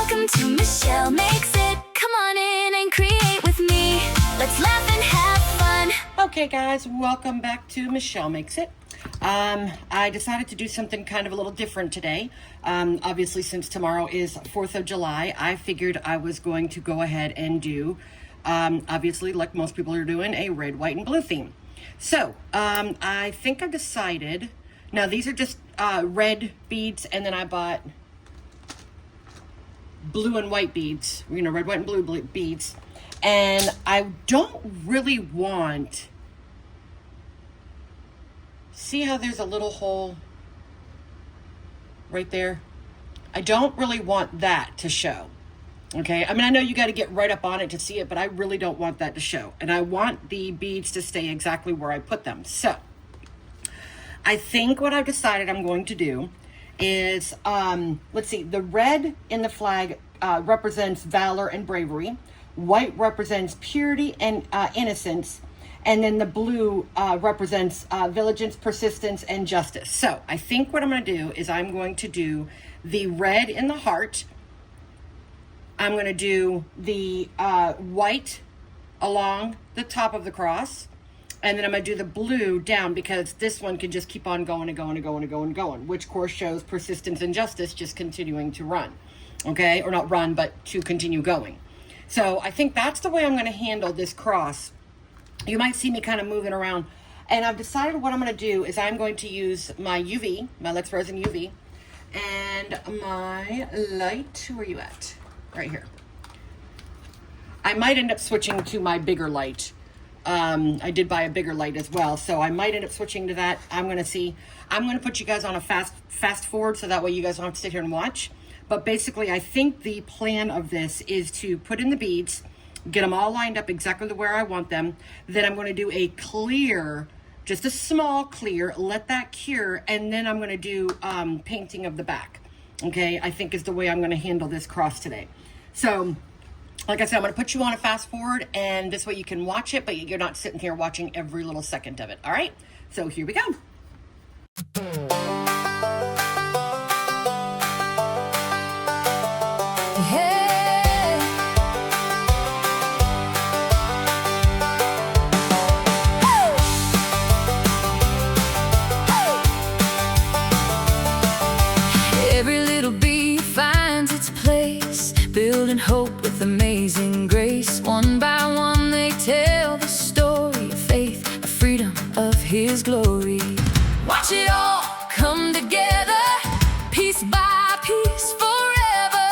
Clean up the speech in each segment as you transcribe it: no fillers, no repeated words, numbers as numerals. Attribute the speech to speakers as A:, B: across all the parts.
A: Welcome to Michelle Makes It. Come on in and create with me. Let's laugh and have fun.
B: Okay guys, welcome back to Michelle Makes It. I decided to do something kind of a little different today. Obviously, since tomorrow is 4th of July, I figured I was going to go ahead and do, obviously, like most people are doing, a red, white, and blue theme. So, I think I decided, now these are just red beads, and then I bought blue and white beads, you know, red, white, and blue beads. And I don't really want, see how there's a little hole right there? I don't really want that to show, okay? I mean, I know you got to get right up on it to see it, but I really don't want that to show. And I want the beads to stay exactly where I put them. So, I think what I've decided I'm going to do is, let's see, the red in the flag represents valor and bravery. White represents purity and innocence. And then the blue represents vigilance, persistence, and justice. So I think what I'm going to do is I'm going to do the red in the heart. I'm going to do the white along the top of the cross. And then I'm going to do the blue down because this one can just keep on going and going and going and going and going, which of course shows persistence and justice just continuing to run. Okay? Or not run, but to continue going. So I think that's the way I'm going to handle this cross. You might see me kind of moving around. And I've decided what I'm going to do is I'm going to use my UV, my Let's Resin UV, and my light. Where are you at? Right here. I might end up switching to my bigger light. I did buy a bigger light as well, so I might end up switching to that. I'm going to see. I'm going to put you guys on a fast forward so that way you guys don't have to sit here and watch. But basically, I think the plan of this is to put in the beads, get them all lined up exactly where I want them. Then I'm going to do a clear, just a small clear, let that cure, and then I'm going to do painting of the back. Okay, I think is the way I'm going to handle this cross today. So, like I said, I'm going to put you on a fast forward, and this way you can watch it, but you're not sitting here watching every little second of it. All right, so here we go.
A: Building hope with amazing grace. One by one they tell the story of faith, of freedom, of His glory. Watch it all come together, piece by piece, forever.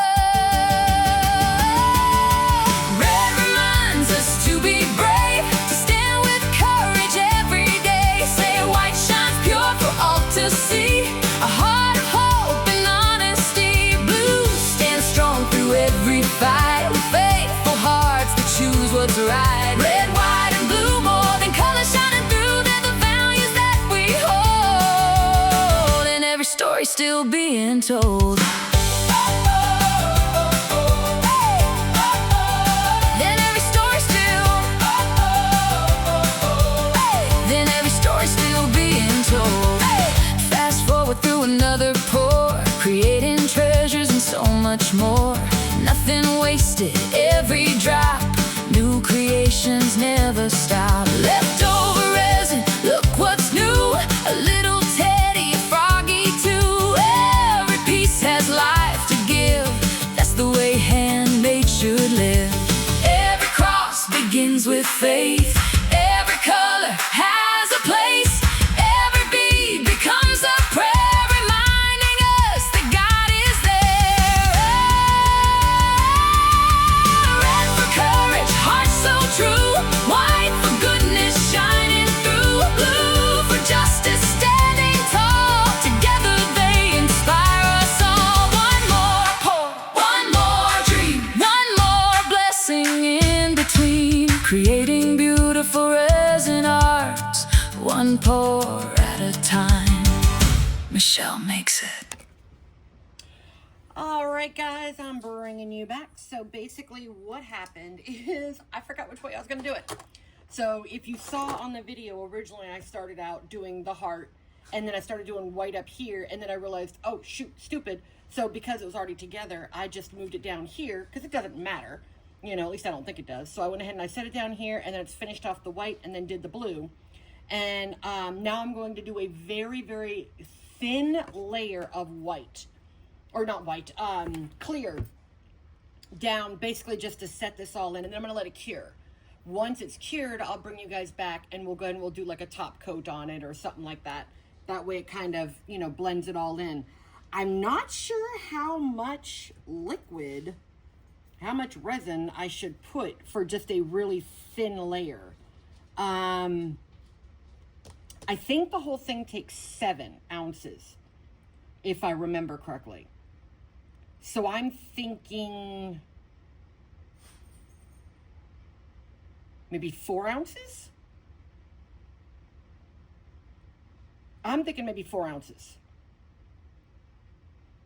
A: Red reminds us to be brave, to stand with courage every day. Say white shines pure for all to see, a heart of hope and honesty. Blue stands strong through every fight, with faithful hearts that choose what's right. Red, white, and blue, more than colors shining through, they're the values that we hold, and every story still being told. Then every story still being told. Fast forward through another pour, creating treasures and so much more. Nothing wasted, every drop, new creations never stop. Leftover resin, look what's new, a little teddy, a froggy too. Every piece has life to give, that's the way handmade should live. Every cross begins with faith, every color has a place, every bead becomes a prayer. Creating beautiful resin arts, one pour at a time. Michelle Makes It.
B: All right, guys, I'm bringing you back. So basically what happened is I forgot which way I was going to do it. So if you saw on the video, originally I started out doing the heart and then I started doing white up here, and then I realized, oh shoot, stupid. So because it was already together, I just moved it down here because it doesn't matter, you know, at least I don't think it does. So I went ahead and I set it down here, and then it's finished off the white and then did the blue. And now I'm going to do a very, very thin layer of white, or not white, clear down, basically just to set this all in, and then I'm going to let it cure. Once it's cured, I'll bring you guys back, and we'll go ahead and we'll do like a top coat on it or something like that. That way it kind of, you know, blends it all in. I'm not sure how much liquid, how much resin I should put for just a really thin layer. I think the whole thing takes 7 ounces, if I remember correctly. So I'm thinking maybe 4 ounces? I'm thinking maybe 4 ounces.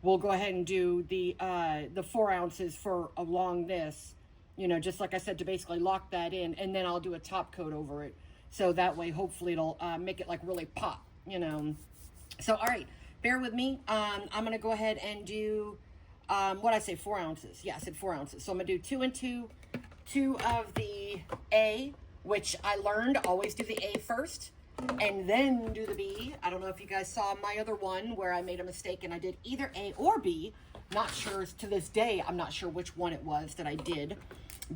B: We'll go ahead and do the 4 ounces for along this, you know, just like I said, to basically lock that in, and then I'll do a top coat over it. So that way, hopefully it'll make it like really pop, you know. So, all right, bear with me. I'm going to go ahead and do, what I say, 4 ounces. Yeah, I said 4 ounces. So I'm going to do 2 and 2, 2 of the A, which I learned, always do the A first, and then do the B. I don't know if you guys saw my other one where I made a mistake and I did either A or B. Not sure, to this day, I'm not sure which one it was that I did.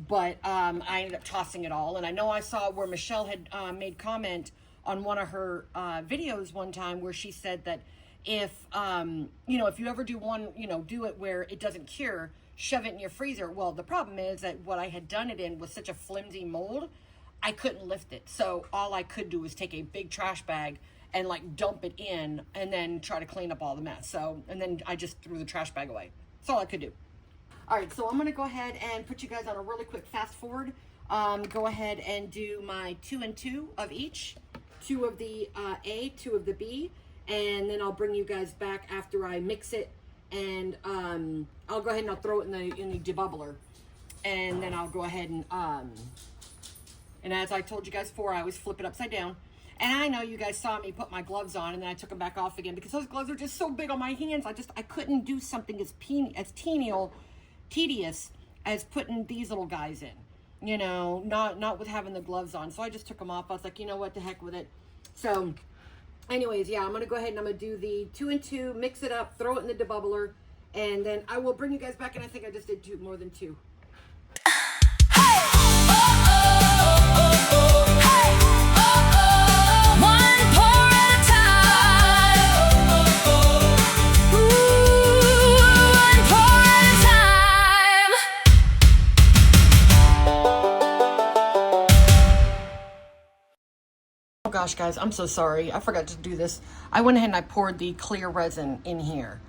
B: But I ended up tossing it all. And I know I saw where Michelle had made comment on one of her videos one time where she said that if, you know, if you ever do one, you know, do it where it doesn't cure, shove it in your freezer. Well, the problem is that what I had done it in was such a flimsy mold, I couldn't lift it. So all I could do was take a big trash bag and like dump it in and then try to clean up all the mess. So, and then I just threw the trash bag away. That's all I could do. All right, so I'm going to go ahead and put you guys on a really quick fast forward. Go ahead and do my 2 and 2 of each, 2 of the A, 2 of the B, and then I'll bring you guys back after I mix it, and I'll go ahead and I'll throw it in the debubbler, and then I'll go ahead and as I told you guys before, I always flip it upside down. And I know you guys saw me put my gloves on, and then I took them back off again because those gloves are just so big on my hands. I couldn't do something as tedious as putting these little guys in, you know, not with having the gloves on. So I just took them off. I was like, you know what, the heck with it. So anyways, yeah, I'm going to go ahead and I'm going to do the 2 and 2, mix it up, throw it in the debubbler, and then I will bring you guys back. And I think I just did 2, more than 2. Gosh, guys, I'm so sorry. I forgot to do this. I went ahead and I poured the clear resin in here.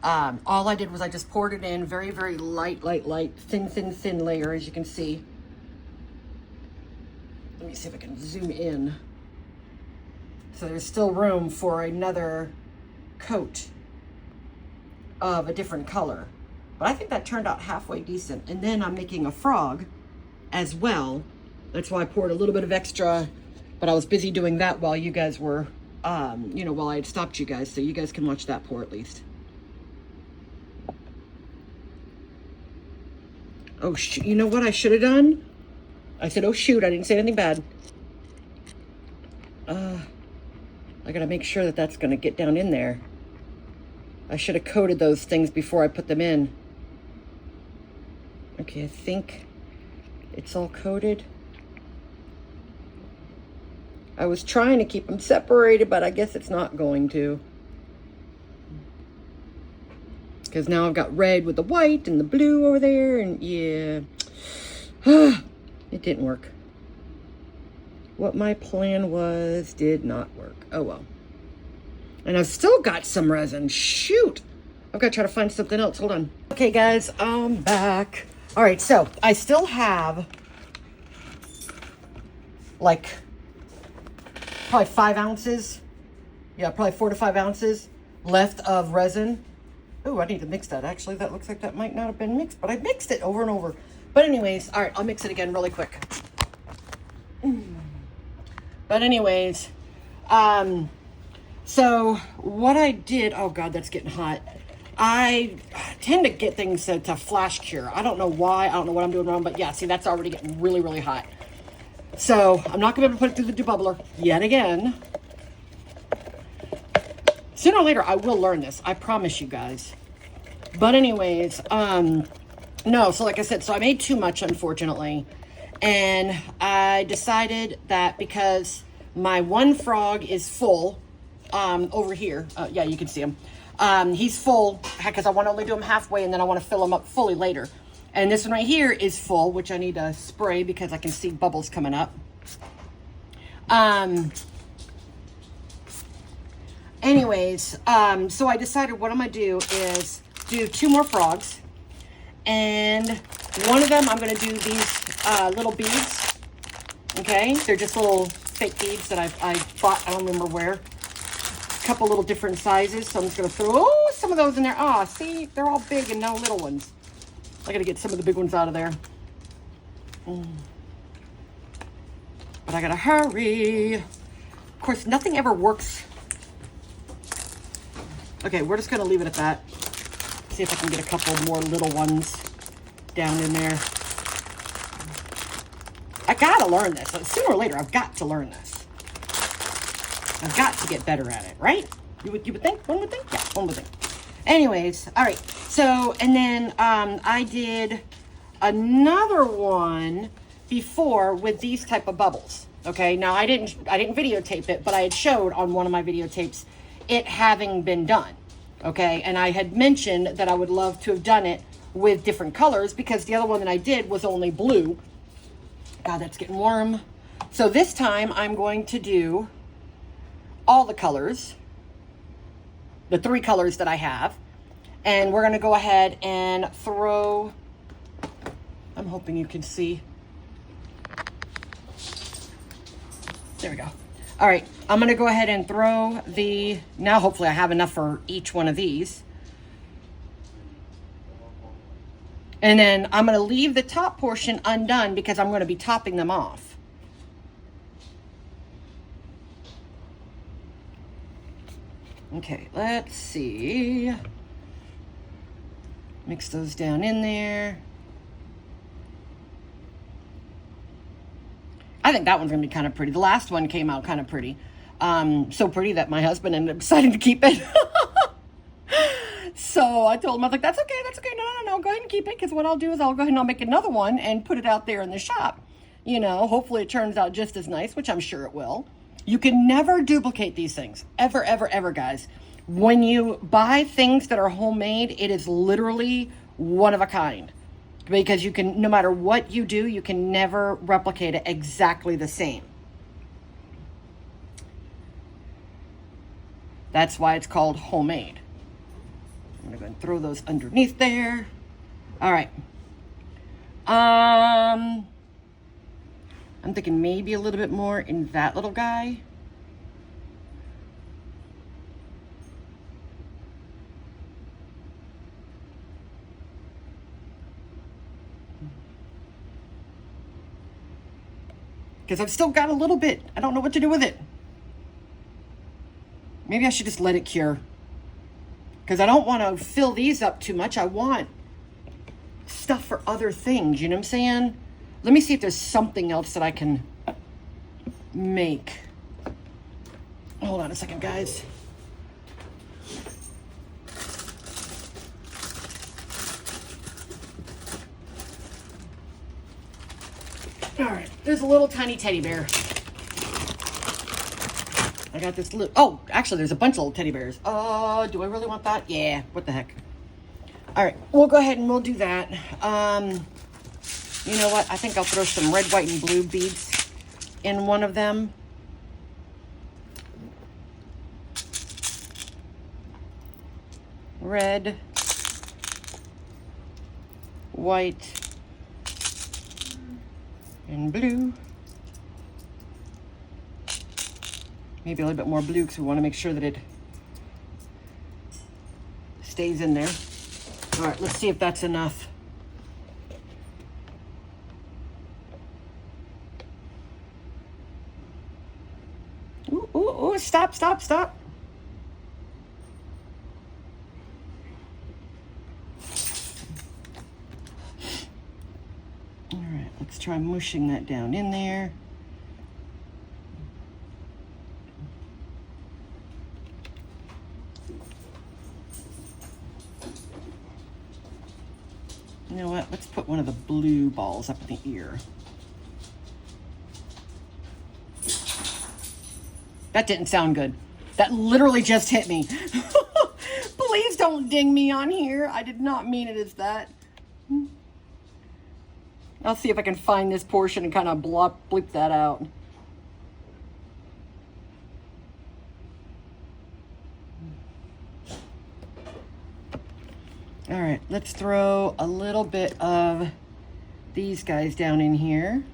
B: All I did was I just poured it in very, very light, thin layer, as you can see. Let me see if I can zoom in. So there's still room for another coat of a different color. But I think that turned out halfway decent. And then I'm making a frog as well. That's why I poured a little bit of extra. But I was busy doing that while you guys were, you know, while I had stopped you guys. So you guys can watch that pour at least. Oh, you know what I should have done? I said, oh, shoot, I didn't say anything bad. I got to make sure that that's going to get down in there. I should have coated those things before I put them in. Okay, I think it's all coated. I was trying to keep them separated, but I guess it's not going to. Because now I've got red with the white and the blue over there, and yeah. It didn't work. What my plan was did not work. Oh well. And I've still got some resin. Shoot. I've got to try to find something else. Hold on. Okay, guys, I'm back. All right, so I still have like probably 5 ounces. Yeah, probably 4 to 5 ounces left of resin. Oh, I need to mix that. Actually, that looks like that might not have been mixed, but I mixed it over and over. But anyways, all right, I'll mix it again really quick. But anyways, So what I did, oh God, that's getting hot. I tend to get things to flash cure. I don't know why. I don't know what I'm doing wrong, but yeah, see, that's already getting really, really hot. So I'm not going to be able to put it through the debubbler yet again. Sooner or later, I will learn this. I promise you guys. But anyways, no, so like I said, so I made too much, unfortunately. And I decided that because my one frog is full, over here, yeah, you can see him. He's full because I want to only do him halfway and then I want to fill him up fully later. And this one right here is full, which I need to spray because I can see bubbles coming up. Anyways, so I decided what I'm going to do is do 2 more frogs. And one of them, I'm going to do these little beads. Okay, they're just little fake beads that I bought, I don't remember where. A couple little different sizes, so I'm just going to throw some of those in there. Ah, see, they're all big and no little ones. I got to get some of the big ones out of there. But I got to hurry. Of course, nothing ever works. Okay, we're just going to leave it at that. See if I can get a couple more little ones down in there. I got to learn this. Sooner or later, I've got to learn this. I've got to get better at it, right? You would think? One would think? Yeah, one would think. Anyways, all right. So, and then I did another one before with these type of bubbles. Okay, now I didn't videotape it, but I had showed on one of my videotapes it having been done. Okay, and I had mentioned that I would love to have done it with different colors because the other one that I did was only blue. God, that's getting warm. So this time I'm going to do all the colors, the 3 colors that I have, and we're going to go ahead and throw, I'm hoping you can see. There we go. All right, I'm going to go ahead and throw the, now hopefully I have enough for each one of these. And then I'm going to leave the top portion undone because I'm going to be topping them off. Okay, let's see. Mix those down in there. I think that one's gonna be kind of pretty. The last one came out kind of pretty. So pretty that my husband ended up deciding to keep it. So I told him, I was like, that's okay, no, go ahead and keep it, because what I'll do is I'll go ahead and I'll make another one and put it out there in the shop. You know, hopefully it turns out just as nice, which I'm sure it will. You can never duplicate these things. Ever, ever, ever, guys. When you buy things that are homemade, it is literally one of a kind. Because you can, no matter what you do, you can never replicate it exactly the same. That's why it's called homemade. I'm going to go and throw those underneath there. All right. I'm thinking maybe a little bit more in that little guy. Because I've still got a little bit. I don't know what to do with it. Maybe I should just let it cure. Because I don't want to fill these up too much. I want stuff for other things. You know what I'm saying? Let me see if there's something else that I can make. Hold on a second, guys. All right, there's a little tiny teddy bear. I got this little, oh, actually there's a bunch of little teddy bears. Do I really want that? Yeah, what the heck. All right, we'll go ahead and we'll do that. You know what? I think I'll throw some red, white, and blue beads in one of them. Red, white, and blue. Maybe a little bit more blue because we want to make sure that it stays in there. All right, let's see if that's enough. Ooh, stop. Let's try mushing that down in there. You know what? Let's put one of the blue balls up in the ear. That didn't sound good. That literally just hit me. Please don't ding me on here. I did not mean it as that. I'll see if I can find this portion and kind of bleep that out. All right, let's throw a little bit of these guys down in here.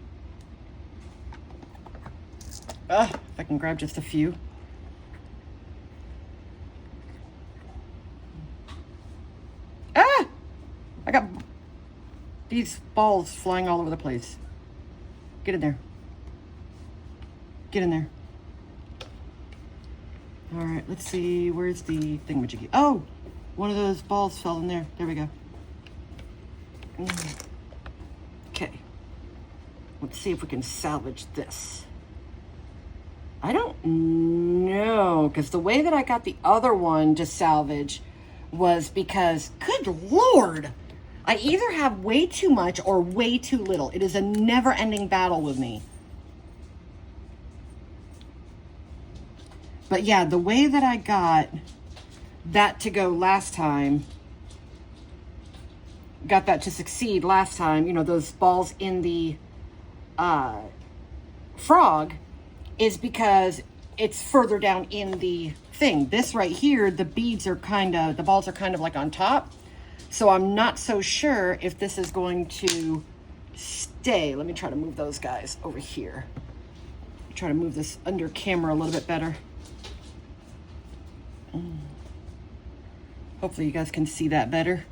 B: If I can grab just a few. I got these balls flying all over the place. Get in there. Get in there. All right, let's see. Where's the thingamajiggy? Oh, one of those balls fell in there. There we go. Okay. Let's see if we can salvage this. I don't know, because the way that I got the other one to salvage was because, good Lord, I either have way too much or way too little. It is a never-ending battle with me. But yeah, the way that I got that to go last time, got that to succeed last time, you know, those balls in the frog, is because it's further down in the thing. This right here, the balls are kind of like on top. So I'm not so sure if this is going to stay. Let me try to move those guys over here. Try to move this under camera a little bit better. Hopefully you guys can see that better.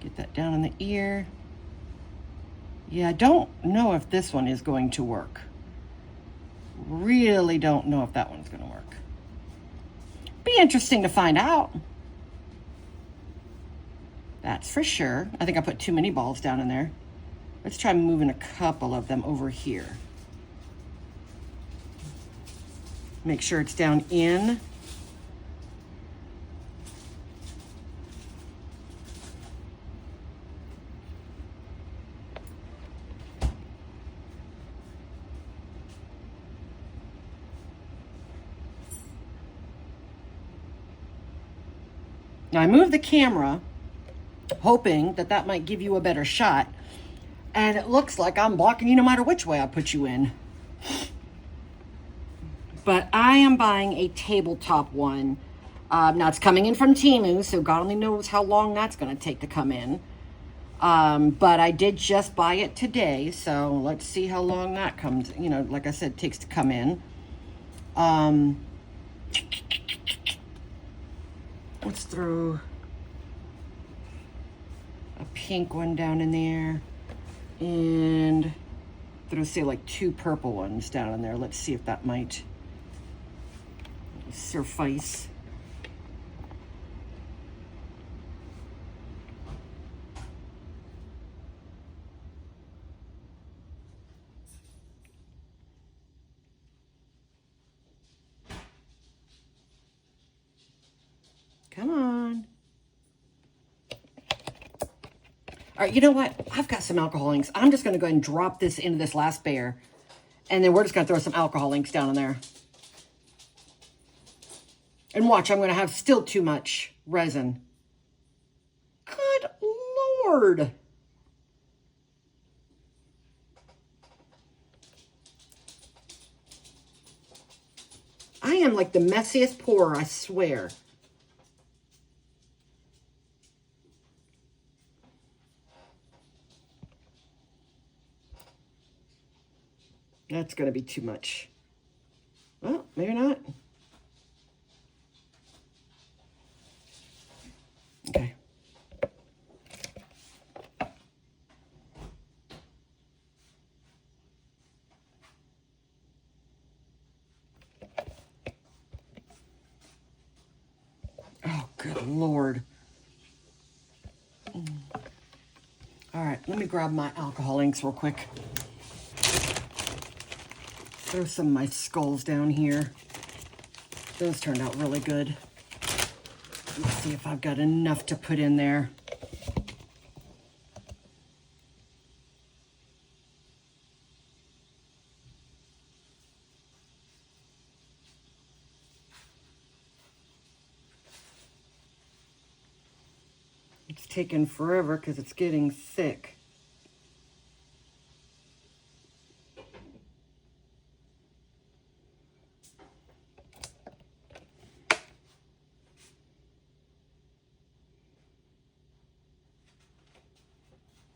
B: Get that down in the ear. Yeah, I don't know if this one is going to work. Really don't know if that one's going to work. Be interesting to find out. That's for sure. I think I put too many balls down in there. Let's try moving a couple of them over here. Make sure it's down in. Now I moved the camera hoping that that might give you a better shot. And it looks like I'm blocking you no matter which way I put you in. But I am buying a tabletop one. Now it's coming in from Temu, so God only knows how long that's going to take to come in. But I did just buy it today, so let's see how long that comes. You know, like I said, takes to come in. Let's throw a pink one down in there. And throw, say, like 2 purple ones down in there. Let's see if that might suffice. Come on. All right, you know what? I've got some alcohol inks. I'm just going to go ahead and drop this into this last bear. And then we're just going to throw some alcohol inks down in there. And watch, I'm going to have still too much resin. Good Lord. I am like the messiest pourer, I swear. That's going to be too much. Well, maybe not. Okay. Good Lord. All right, let me grab my alcohol inks real quick. Throw some of my skulls down here. Those turned out really good. Let's see if I've got enough to put in there. It's taking forever because it's getting thick.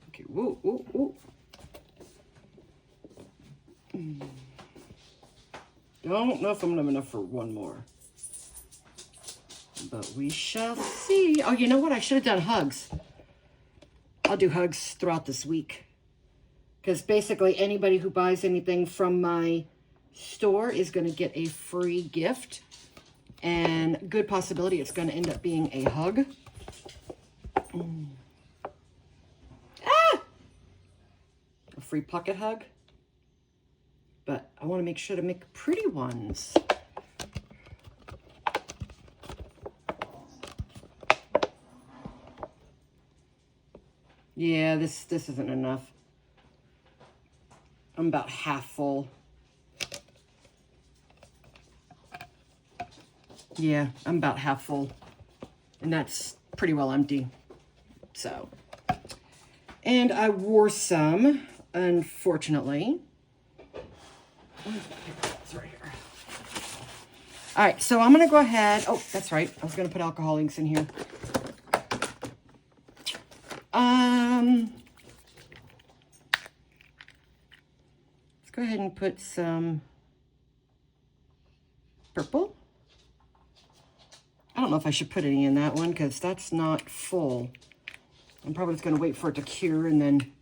B: Okay, whoa, whoa, whoa. Don't know if I'm gonna have enough for one more. But we shall see. Oh, you know what? I should have done hugs. I'll do hugs throughout this week. Because basically anybody who buys anything from my store is going to get a free gift. And good possibility it's going to end up being a hug. Ah! A free pocket hug. But I want to make sure to make pretty ones. Yeah, this isn't enough. I'm about half full. Yeah, I'm about half full. And that's pretty well empty. So. And I wore some, unfortunately. It's right here. All right, so I'm going to go ahead. Oh, that's right. I was going to put alcohol inks in here. Let's go ahead and put some purple. I don't know if I should put any in that one because that's not full. I'm probably just going to wait for it to cure and then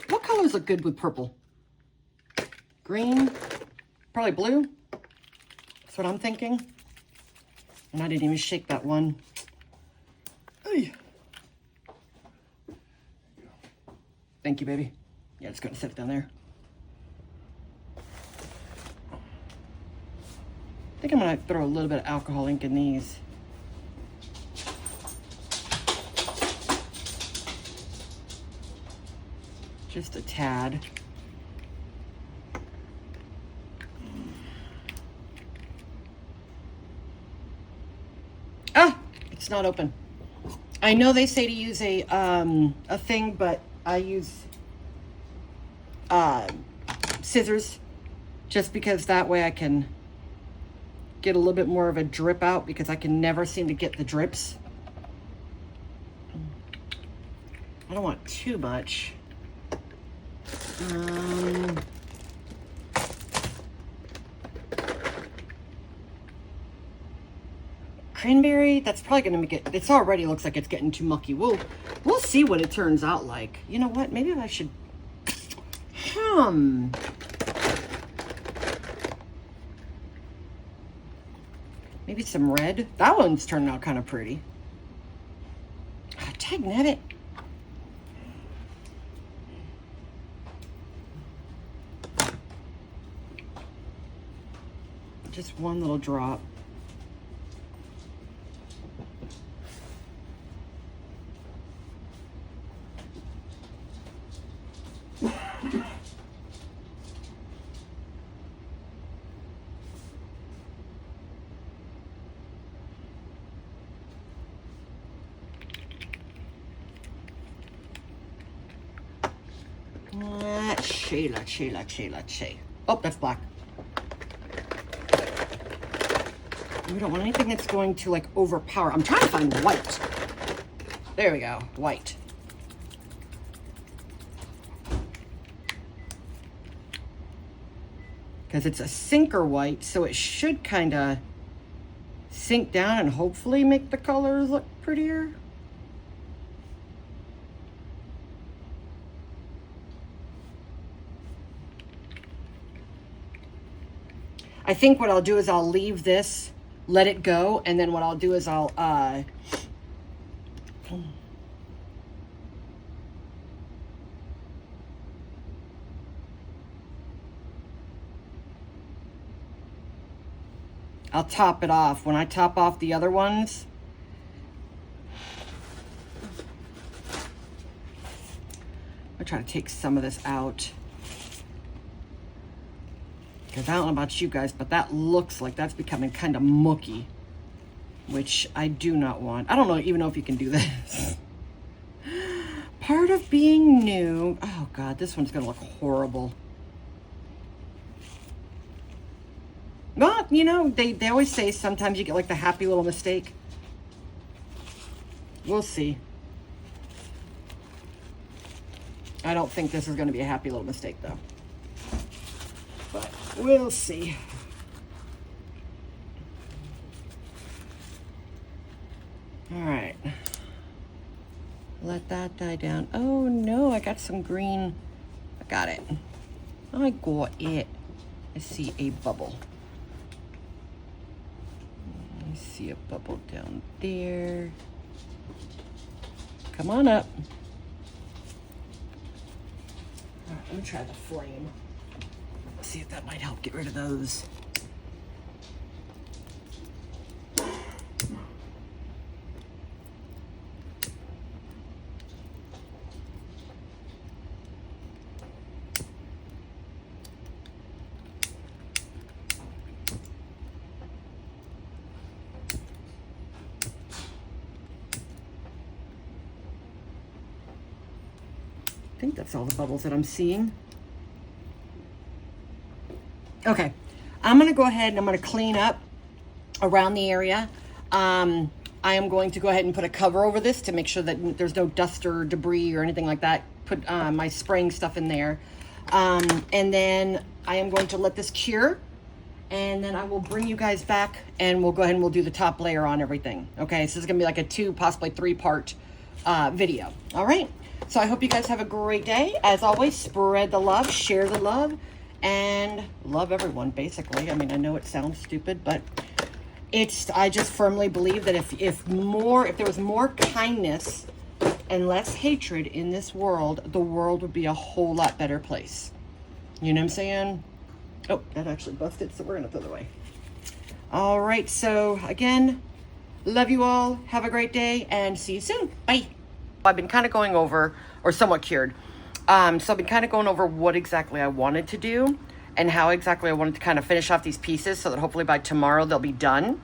B: what colors look good with purple? Green, probably blue. That's what I'm thinking. And I didn't even shake that one. Ay. Thank you, baby. Yeah, it's gonna sit down there. I think I'm gonna throw a little bit of alcohol ink in these. Just a tad. Ah, it's not open. I know they say to use a thing, but I use scissors just because that way I can get a little bit more of a drip out because I can never seem to get the drips. I don't want too much. Cranberry, that's probably gonna make it, it's already looks like it's getting too mucky. We'll see what it turns out like. You know what, maybe I should, maybe some red. That one's turning out kind of pretty. Oh, dang it. Just one little drop. Let's see. Oh, that's black. We don't want anything that's going to like overpower. I'm trying to find white. There we go, white. Because it's a sinker white, so it should kind of sink down and hopefully make the colors look prettier. I think what I'll do is I'll leave this, let it go, and then what I'll do is I'll top it off. When I top off the other ones, I'll try to take some of this out. Because I don't know about you guys, but that looks like that's becoming kind of mucky, which I do not want. I don't know, even know if you can do this. Part of being new. Oh God, this one's gonna look horrible. Well, you know, they always say sometimes you get like the happy little mistake. We'll see. I don't think this is going to be a happy little mistake, though. But we'll see. All right. Let that die down. Oh, no, I got some green. I got it. I got it. I see a bubble. I see a bubble down there. Come on up. All right, let me try the flame. See if that might help get rid of those. I think that's all the bubbles that I'm seeing. Okay, I'm gonna go ahead and I'm gonna clean up around the area. I am going to go ahead and put a cover over this to make sure that there's no dust or debris or anything like that. Put my spraying stuff in there. And then I am going to let this cure, and then I will bring you guys back and we'll go ahead and we'll do the top layer on everything. Okay, so this is gonna be like a 2, possibly 3-part video. All right. So I hope you guys have a great day. As always, spread the love, share the love, and love everyone, basically. I mean, I know it sounds stupid, but I just firmly believe that if there was more kindness and less hatred in this world, the world would be a whole lot better place. You know what I'm saying? Oh, that actually busted, so we're gonna throw it away. All right, so again, love you all. Have a great day, and see you soon. Bye. I've been kind of going over, or somewhat cured. So I've been kind of going over what exactly I wanted to do and how exactly I wanted to kind of finish off these pieces so that hopefully by tomorrow they'll be done.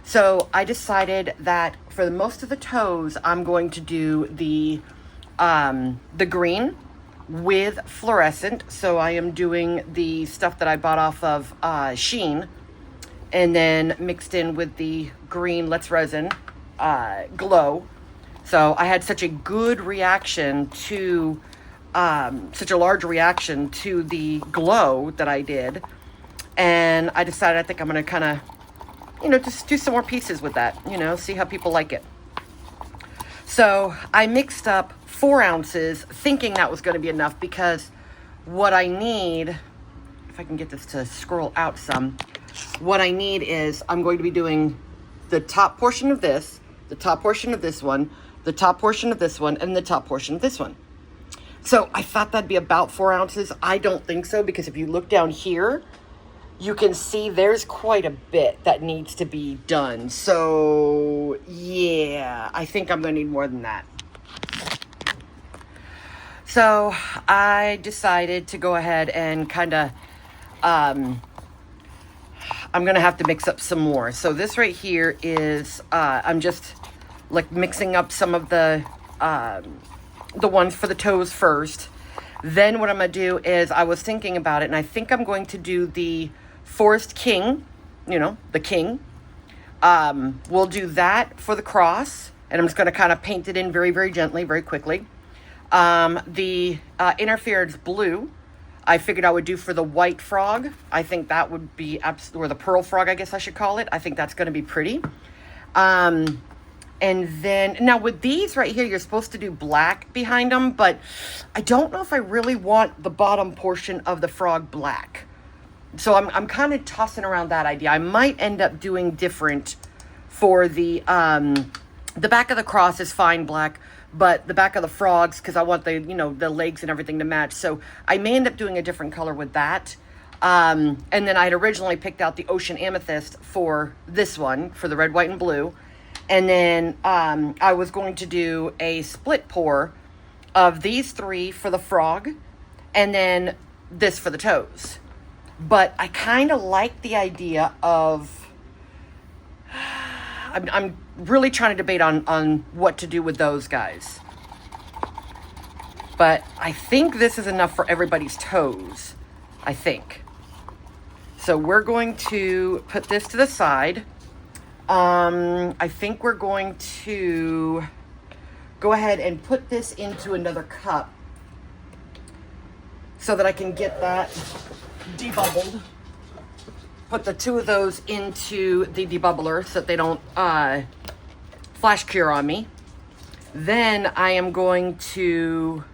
B: So I decided that for most of the toes, I'm going to do the green with fluorescent. So I am doing the stuff that I bought off of Shein, and then mixed in with the green Let's Resin glow. So I had such a good reaction to, such a large reaction to the glow that I did. And I decided I think I'm going to kind of, you know, just do some more pieces with that, you know, see how people like it. So I mixed up 4 ounces thinking that was going to be enough, because what I need, if I can get this to scroll out some, what I need is I'm going to be doing the top portion of this, the top portion of this one, the top portion of this one, and the top portion of this one. So I thought that'd be about 4 ounces. I don't think so, because if you look down here, you can see there's quite a bit that needs to be done. So yeah, I think I'm gonna need more than that. So I decided to go ahead and kind of, I'm gonna have to mix up some more. So this right here is, I'm just like mixing up some of the ones for the toes first. Then what I'm gonna do is, I was thinking about it, and I think I'm going to do the Forest King, you know, the king. We'll do that for the cross, and I'm just gonna kind of paint it in very, very gently, very quickly. The interference blue, I figured I would do for the white frog. I think that would be, or the pearl frog, I guess I should call it. I think that's gonna be pretty. And then, now with these right here, you're supposed to do black behind them, but I don't know if I really want the bottom portion of the frog black. So I'm kind of tossing around that idea. I might end up doing different for the back of the cross is fine black, but the back of the frogs, because I want the, you know, the legs and everything to match. So I may end up doing a different color with that. And then I had originally picked out the ocean amethyst for this one, for the red, white, and blue. And then I was going to do a split pour of these three for the frog, and then this for the toes. But I kind of like the idea of, I'm really trying to debate on what to do with those guys. But I think this is enough for everybody's toes, I think. So we're going to put this to the side. I think we're going to go ahead and put this into another cup so that I can get that debubbled. Put the two of those into the debubbler so that they don't flash cure on me. Then I am going to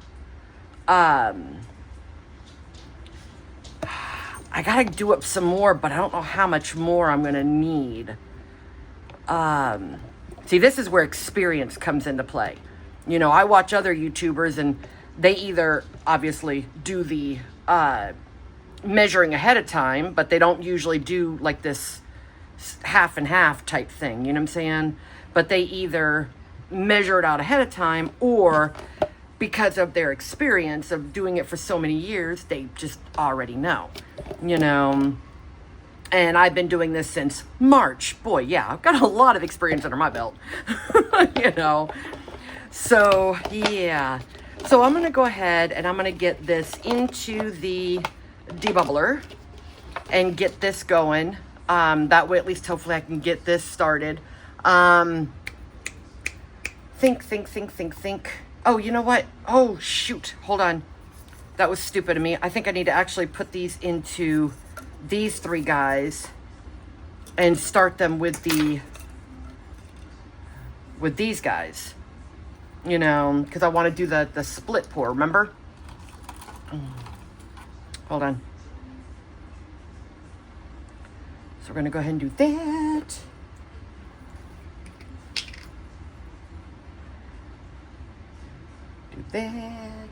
B: I gotta do up some more, but I don't know how much more I'm gonna need. See, this is where experience comes into play. You know, I watch other YouTubers and they either obviously do the measuring ahead of time, but they don't usually do like this half and half type thing, you know what I'm saying? But they either measure it out ahead of time, or because of their experience of doing it for so many years, they just already know, you know. And I've been doing this since March. Boy, yeah, I've got a lot of experience under my belt, you know. So, yeah. So I'm going to go ahead and I'm going to get this into the debubbler and get this going. That way, at least, hopefully, I can get this started. Think. Oh, you know what? Oh, shoot. Hold on. That was stupid of me. I think I need to actually put these into these three guys and start them with these guys, you know, because I want to do the split pour, remember? Hold on. So we're going to go ahead and do that. Do that.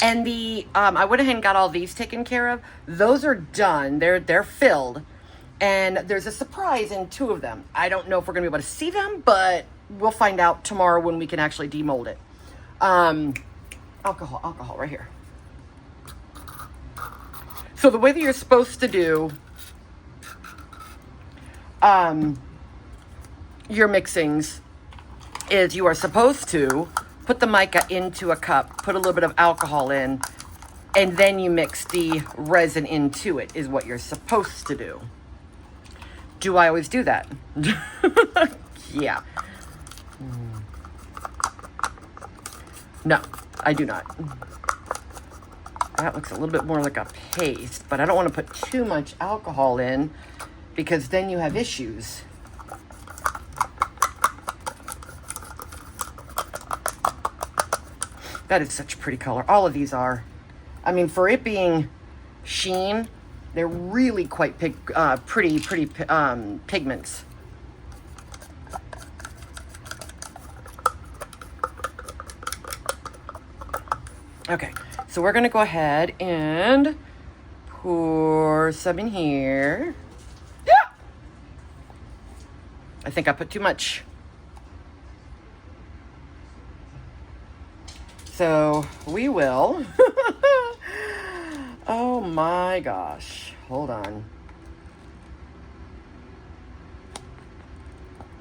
B: And the I went ahead and got all these taken care of. Those are done. They're filled. And there's a surprise in two of them. I don't know if we're going to be able to see them, but we'll find out tomorrow when we can actually demold it. Alcohol right here. So the way that you're supposed to do your mixings is you are supposed to put the mica into a cup, put a little bit of alcohol in, and then you mix the resin into it, is what you're supposed to do. Do I always do that? Yeah. No, I do not. That looks a little bit more like a paste, but I don't want to put too much alcohol in because then you have issues. That is such a pretty color. All of these are. I mean, for it being sheen, they're really quite pretty pigments. Okay, so we're going to go ahead and pour some in here. Yeah! I think I put too much. So we will. Oh my gosh. Hold on.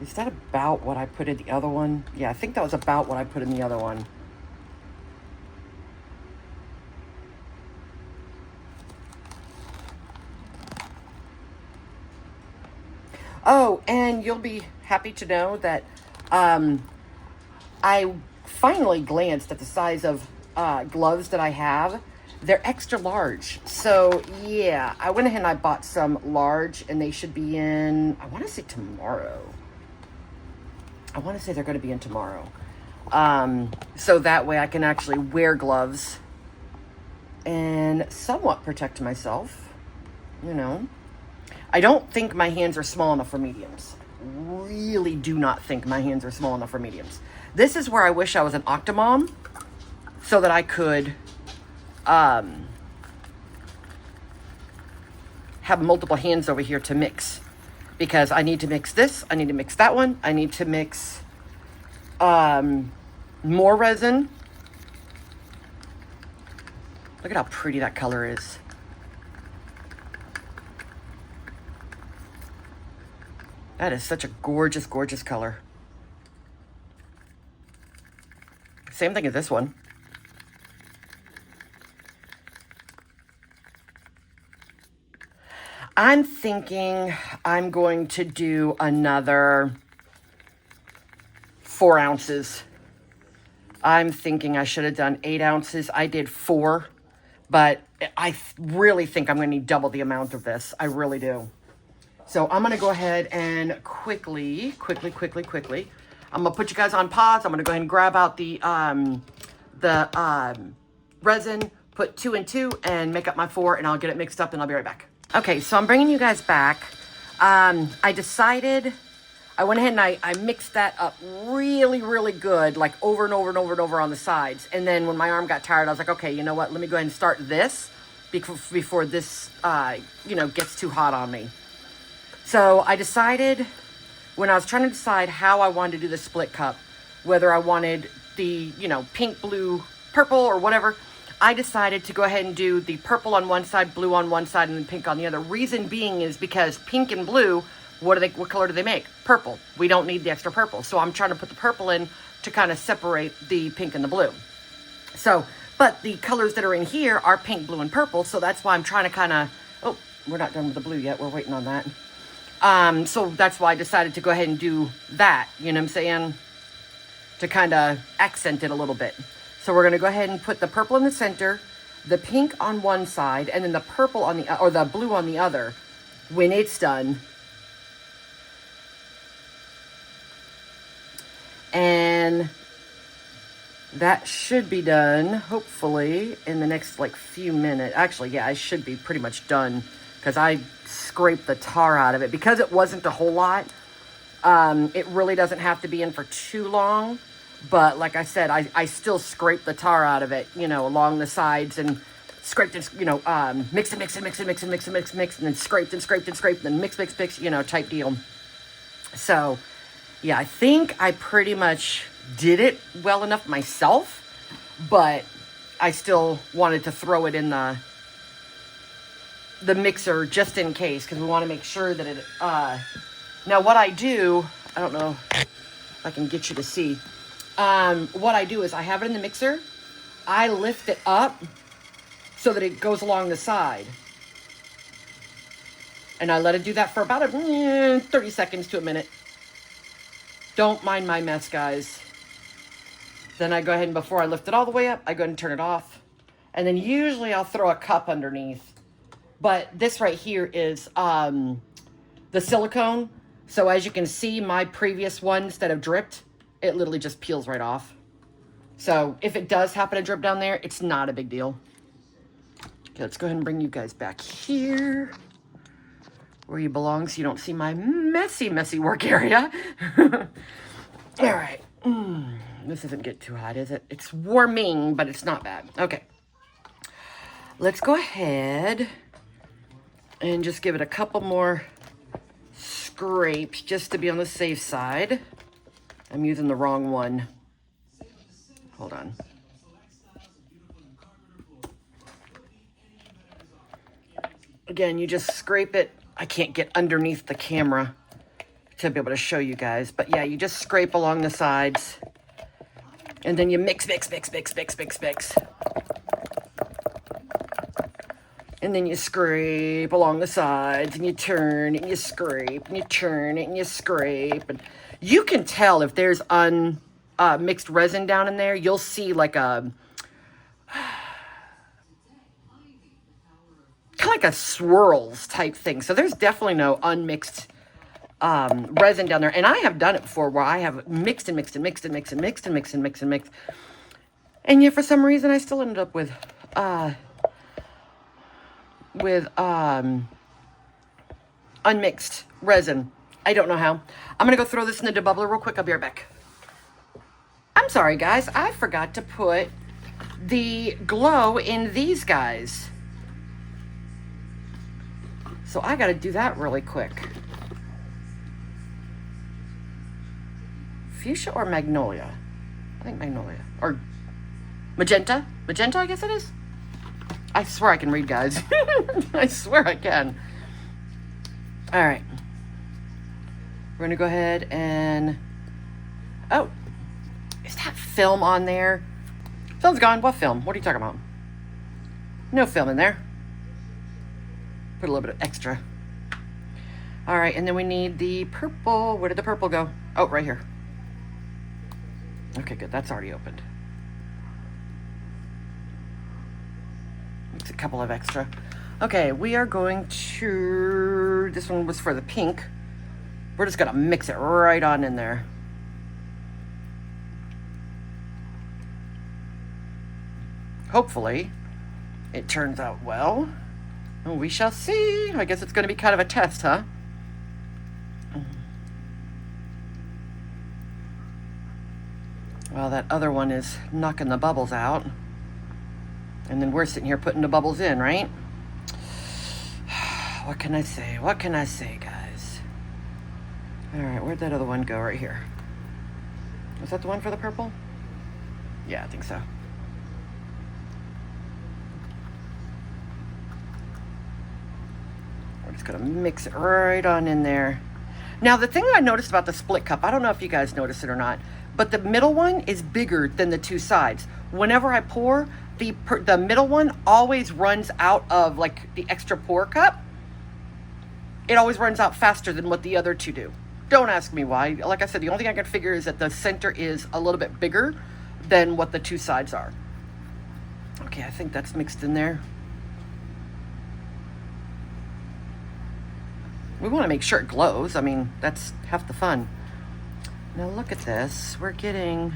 B: Is that about what I put in the other one? Yeah, I think that was about what I put in the other one. Oh, and you'll be happy to know that I finally glanced at the size of gloves that I have. They're extra large. So, yeah, I went ahead and I bought some large, and they should be in, I want to say tomorrow. I want to say they're going to be in tomorrow. So that way I can actually wear gloves and somewhat protect myself, you know. I don't think my hands are small enough for mediums. Really do not think my hands are small enough for mediums. This is where I wish I was an Octomom so that I could have multiple hands over here to mix. Because I need to mix this, I need to mix that one, I need to mix more resin. Look at how pretty that color is. That is such a gorgeous, gorgeous color. Same thing as this one. I'm thinking I'm going to do another 4 ounces. I'm thinking I should have done 8 ounces. I did 4, but I really think I'm going to need double the amount of this. I really do. So I'm going to go ahead and quickly, I'm going to put you guys on pause. I'm going to go ahead and grab out the resin, put 2 and 2, and make up my 4, and I'll get it mixed up, and I'll be right back. Okay, so I'm bringing you guys back. I decided, I went ahead and I mixed that up really, really good, like over and over and over and over on the sides. And then when my arm got tired, I was like, okay, you know what? Let me go ahead and start this before this, gets too hot on me. So I decided, when I was trying to decide how I wanted to do the split cup, whether I wanted the, pink, blue, purple, or whatever, I decided to go ahead and do the purple on one side, blue on one side, and then pink on the other. Reason being is because pink and blue, what color do they make? Purple. We don't need the extra purple. So I'm trying to put the purple in to kind of separate the pink and the blue. So, but the colors that are in here are pink, blue, and purple. So that's why I'm trying to kind of, oh, we're not done with the blue yet. We're waiting on that. So that's why I decided to go ahead and do that, you know what I'm saying? To kind of accent it a little bit. So we're going to go ahead and put the purple in the center, the pink on one side, and then the purple on the, or the blue on the other when it's done. And that should be done, hopefully, in the next, few minutes. Actually, yeah, I should be pretty much done because I scraped the tar out of it. Because it wasn't a whole lot, it really doesn't have to be in for too long. But like I said, I still scraped the tar out of it, along the sides and scraped it, mix and then scraped and then mix, type deal. So, yeah, I think I pretty much did it well enough myself, but I still wanted to throw it in the mixer just in case, because we want to make sure that it, now what I do, I don't know if I can get you to see. What I do is I have it in the mixer. I lift it up so that it goes along the side. And I let it do that for about 30 seconds to a minute. Don't mind my mess, guys. Then I go ahead and before I lift it all the way up, I go ahead and turn it off. And then usually I'll throw a cup underneath. But this right here is the silicone. So as you can see, my previous ones that have dripped, it literally just peels right off. So if it does happen to drip down there, it's not a big deal. Okay, let's go ahead and bring you guys back here where you belong so you don't see my messy, messy work area. All right. This doesn't get too hot, is it? It's warming, but it's not bad. Okay. Let's go ahead and just give it a couple more scrapes just to be on the safe side. I'm using the wrong one. Hold on. Again, you just scrape it. I can't get underneath the camera to be able to show you guys. But yeah, you just scrape along the sides. And then you mix. And then you scrape along the sides. And you turn and you scrape. And you turn it and you scrape. And you can tell if there's mixed resin down in there. You'll see like a kind of like a swirls type thing. So there's definitely no unmixed resin down there. And I have done it before where I have mixed. And yet for some reason I still ended up with with unmixed resin. I don't know how. I'm gonna go throw this in the debubbler real quick. I'll be right back. I'm sorry, guys. I forgot to put the glow in these guys. So I gotta do that really quick. Fuchsia or magnolia? I think magnolia. Or magenta? Magenta, I guess it is. I swear I can read, guys. I swear I can. All right. We're gonna go ahead and... Oh, is that film on there? Film's gone. What film? What are you talking about? No film in there. Put a little bit of extra. All right, and then we need the purple. Where did the purple go? Oh, right here. Okay, good. That's already opened. It's a couple of extra. Okay, we are going to... This one was for the pink. We're just gonna mix it right on in there. Hopefully, it turns out well. Oh, we shall see. I guess it's gonna be kind of a test, huh? Well, that other one is knocking the bubbles out. And then we're sitting here putting the bubbles in, right? What can I say? What can I say, guys? All right, where'd that other one go? Right here. Was that the one for the purple? Yeah, I think so. We're just gonna mix it right on in there. Now, the thing that I noticed about the split cup, I don't know if you guys noticed it or not, but the middle one is bigger than the two sides. Whenever I pour, the middle one always runs out of like the extra pour cup. It always runs out faster than what the other two do. Don't ask me why. Like I said, the only thing I can figure is that the center is a little bit bigger than what the two sides are. Okay, I think that's mixed in there. We want to make sure it glows. I mean, that's half the fun. Now look at this. We're getting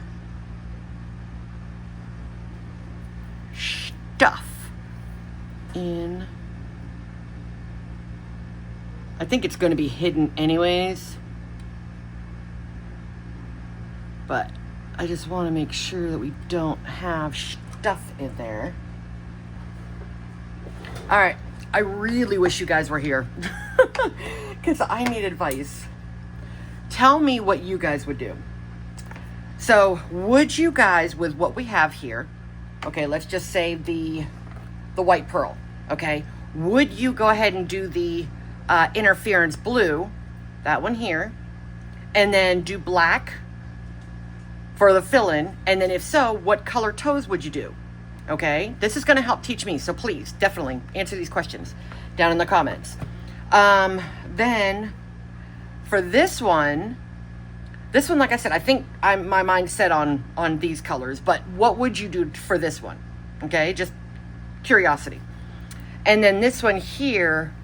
B: stuff in. I think it's going to be hidden anyways. But I just want to make sure that we don't have stuff in there. All right. I really wish you guys were here because I need advice. Tell me what you guys would do. So would you guys, with what we have here, okay, let's just say the white pearl, okay, would you go ahead and do the interference blue, that one here, and then do black for the fill-in? And then if so, what color toes would you do? Okay, this is going to help teach me, so please definitely answer these questions down in the comments. Then for this one, like I said, I think my mind's set on these colors, but what would you do for this one? Okay, just curiosity. And then this one here,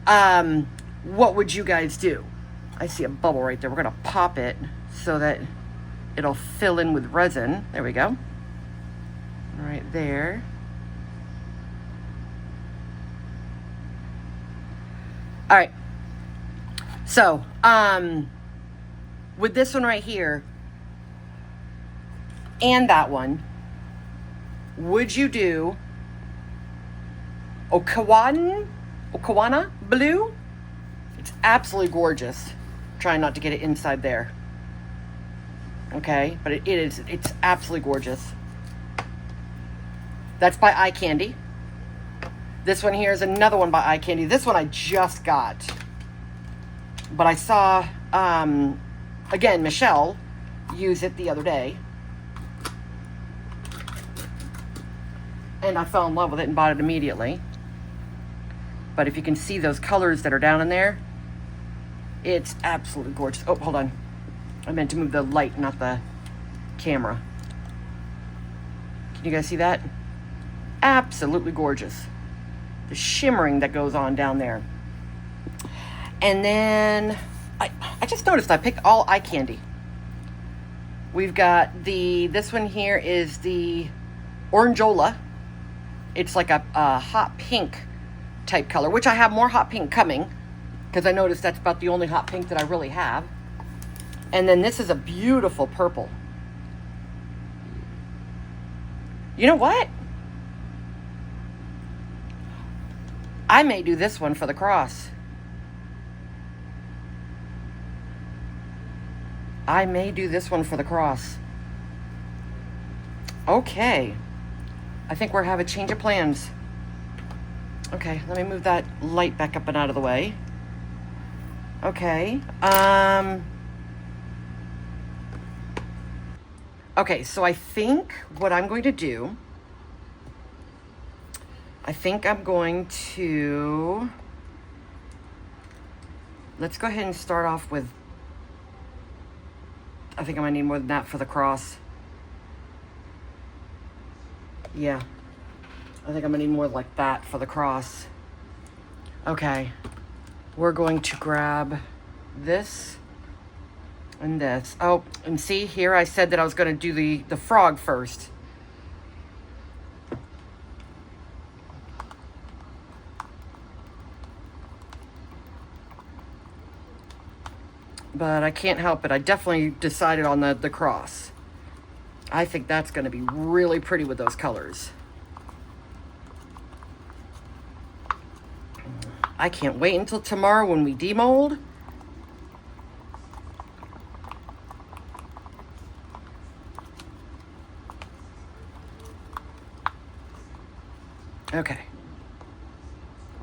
B: what would you guys do? I see a bubble right there. We're going to pop it so that it'll fill in with resin. There we go. Right there. All right. So, with this one right here and that one, would you do Okawana blue? It's absolutely gorgeous. Trying not to get it inside there. Okay, but it's absolutely gorgeous. That's by Eye Candy. This one here is another one by Eye Candy. This one I just got. But I saw, again, Michelle use it the other day. And I fell in love with it and bought it immediately. But if you can see those colors that are down in there, it's absolutely gorgeous. Oh, hold on. I meant to move the light, not the camera. Can you guys see that? Absolutely gorgeous. The shimmering that goes on down there. And then I just noticed I picked all Eye Candy. We've got this one here is the Orangeola. It's like a hot pink type color, which I have more hot pink coming, because I noticed that's about the only hot pink that I really have. And then this is a beautiful purple. You know what? I may do this one for the cross. I may do this one for the cross. Okay. I think we're having a change of plans. Okay, let me move that light back up and out of the way. Okay. Okay, so I think what I'm going to do, let's go ahead and start off with, I think I'm gonna need more than that for the cross. Yeah, I think I'm gonna need more like that for the cross. Okay, we're going to grab this and this. Oh, and see here, I said that I was gonna do the frog first. But I can't help it. I definitely decided on the cross. I think that's going to be really pretty with those colors. I can't wait until tomorrow when we demold. Okay.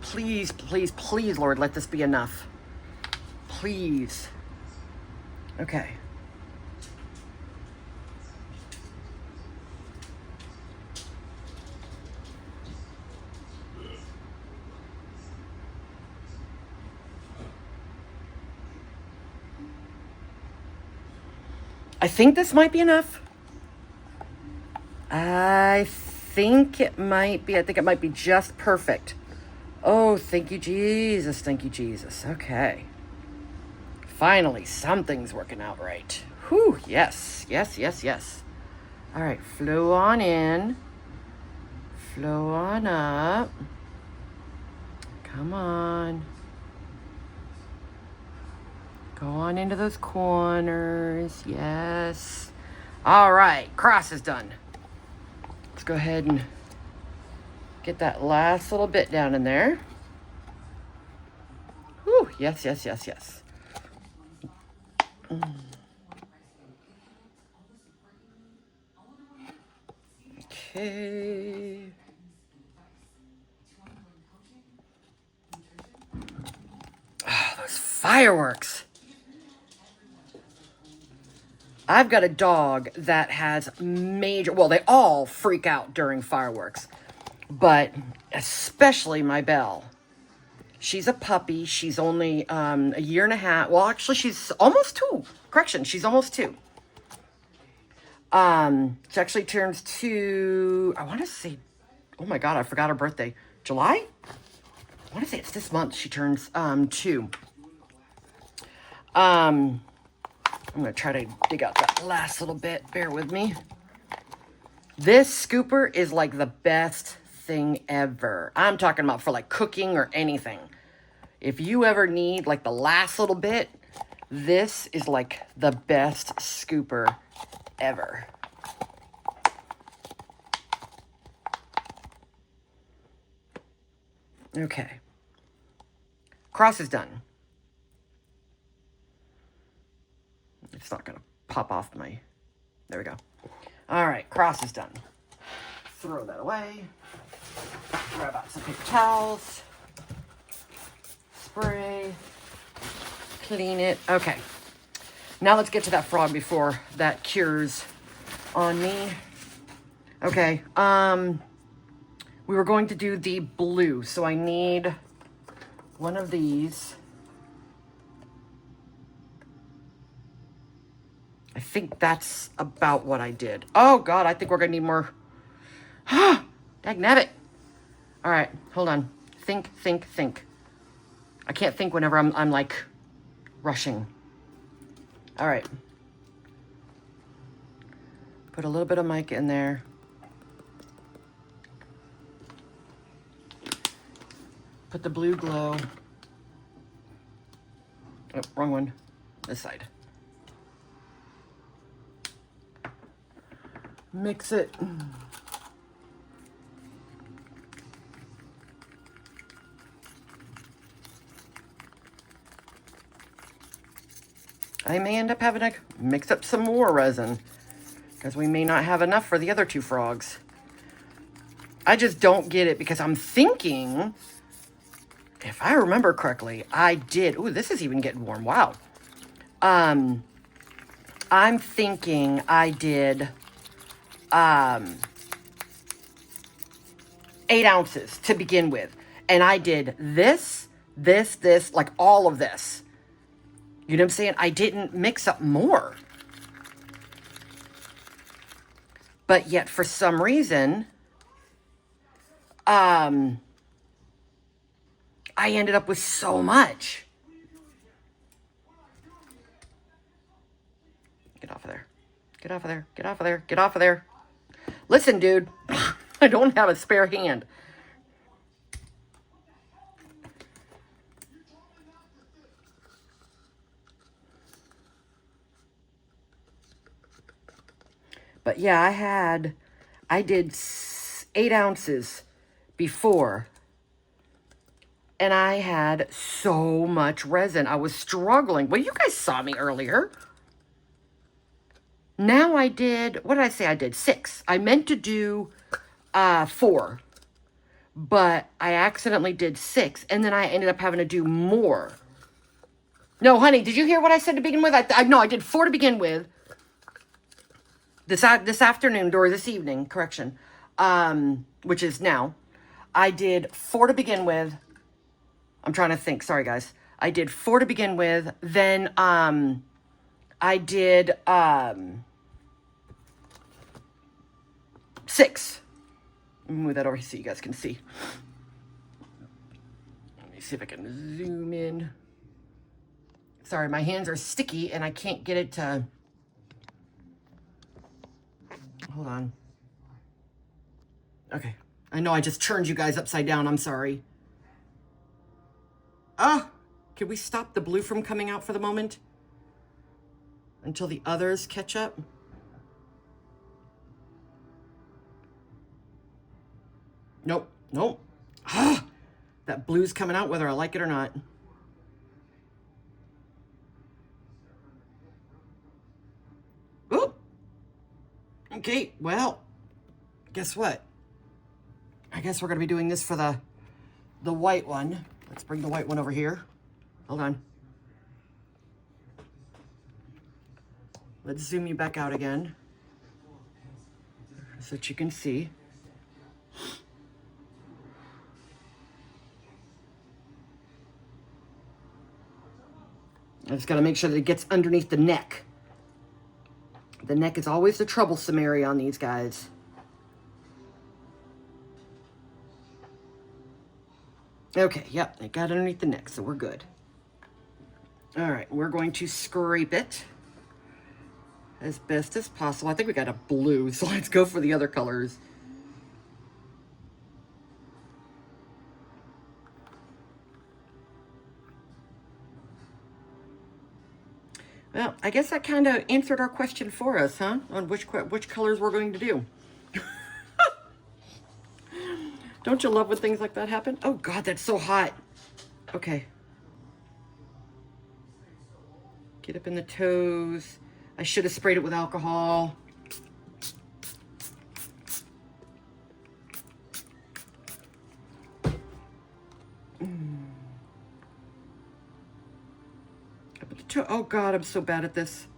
B: Please, please, please, Lord, let this be enough. Please. Okay. I think this might be enough. I think it might be. I think it might be just perfect. Oh, thank you, Jesus. Thank you, Jesus. Okay. Finally, something's working out right. Whew, yes, yes, yes, yes. All right, flow on in. Flow on up. Come on. Go on into those corners. Yes. All right, cross is done. Let's go ahead and get that last little bit down in there. Whew, yes, yes, yes, yes. Okay. Oh, those fireworks. I've got a dog that has major, well, they all freak out during fireworks, but especially my Belle. She's a puppy. She's only a year and a half. Well, actually, she's almost 2. Correction, she's almost 2. She actually turns 2, I want to say, oh my God, I forgot her birthday. July? I want to say it's this month she turns 2. I'm going to try to dig out that last little bit. Bear with me. This scooper is like the best thing ever. I'm talking about for like cooking or anything. If you ever need like the last little bit, this is like the best scooper ever. Okay. Cross is done. It's not going to pop off my... There we go. All right, cross is done. Throw that away. Grab out some paper towels. Spray. Clean it. Okay. Now let's get to that frog before that cures on me. Okay. We were going to do the blue, so I need one of these. I think that's about what I did. Oh, God, I think we're going to need more. Dagnabbit. All right, hold on. Think. I can't think whenever I'm like, rushing. All right. Put a little bit of mica in there. put the blue glow. Oh, wrong one. This side. Mix it. I may end up having to mix up some more resin because we may not have enough for the other two frogs. I just don't get it because I'm thinking, if I remember correctly, I did. Ooh, this is even getting warm. Wow. I'm thinking I did 8 ounces to begin with. And I did this, like all of this. You know what I'm saying? I didn't mix up more. But yet, for some reason, I ended up with so much. Get off of there. Get off of there. Get off of there. Get off of there. Listen, dude. I don't have a spare hand. But yeah, I did 8 ounces before. And I had so much resin. I was struggling. Well, you guys saw me earlier. Now I did, what did I say? I did 6. I meant to do 4. But I accidentally did 6. And then I ended up having to do more. No, honey, did you hear what I said to begin with? No, I did 4 to begin with. This afternoon, or this evening, correction, which is now. I did 4 to begin with. I'm trying to think. Sorry, guys. I did 4 to begin with. Then I did 6. Let me move that over so you guys can see. Let me see if I can zoom in. Sorry, my hands are sticky and I can't get it to... Hold on. Okay. I know I just turned you guys upside down. I'm sorry. Can we stop the blue from coming out for the moment? Until the others catch up? Nope. Nope. That blue's coming out whether I like it or not. Oop. Okay, well, guess what? I guess we're going to be doing this for the white one. Let's bring the white one over here. Hold on. Let's zoom you back out again so that you can see. I just got to make sure that it gets underneath the neck. The neck is always the troublesome area on these guys. Okay, yep, it got underneath the neck, so we're good. All right, we're going to scrape it as best as possible. I think we got a blue, so let's go for the other colors. Well, I guess that kind of answered our question for us, huh? On which colors we're going to do. Don't you love when things like that happen? Oh, God, that's so hot. Okay. Get up in the toes. I should have sprayed it with alcohol. Up at the toe. Oh, God, I'm so bad at this.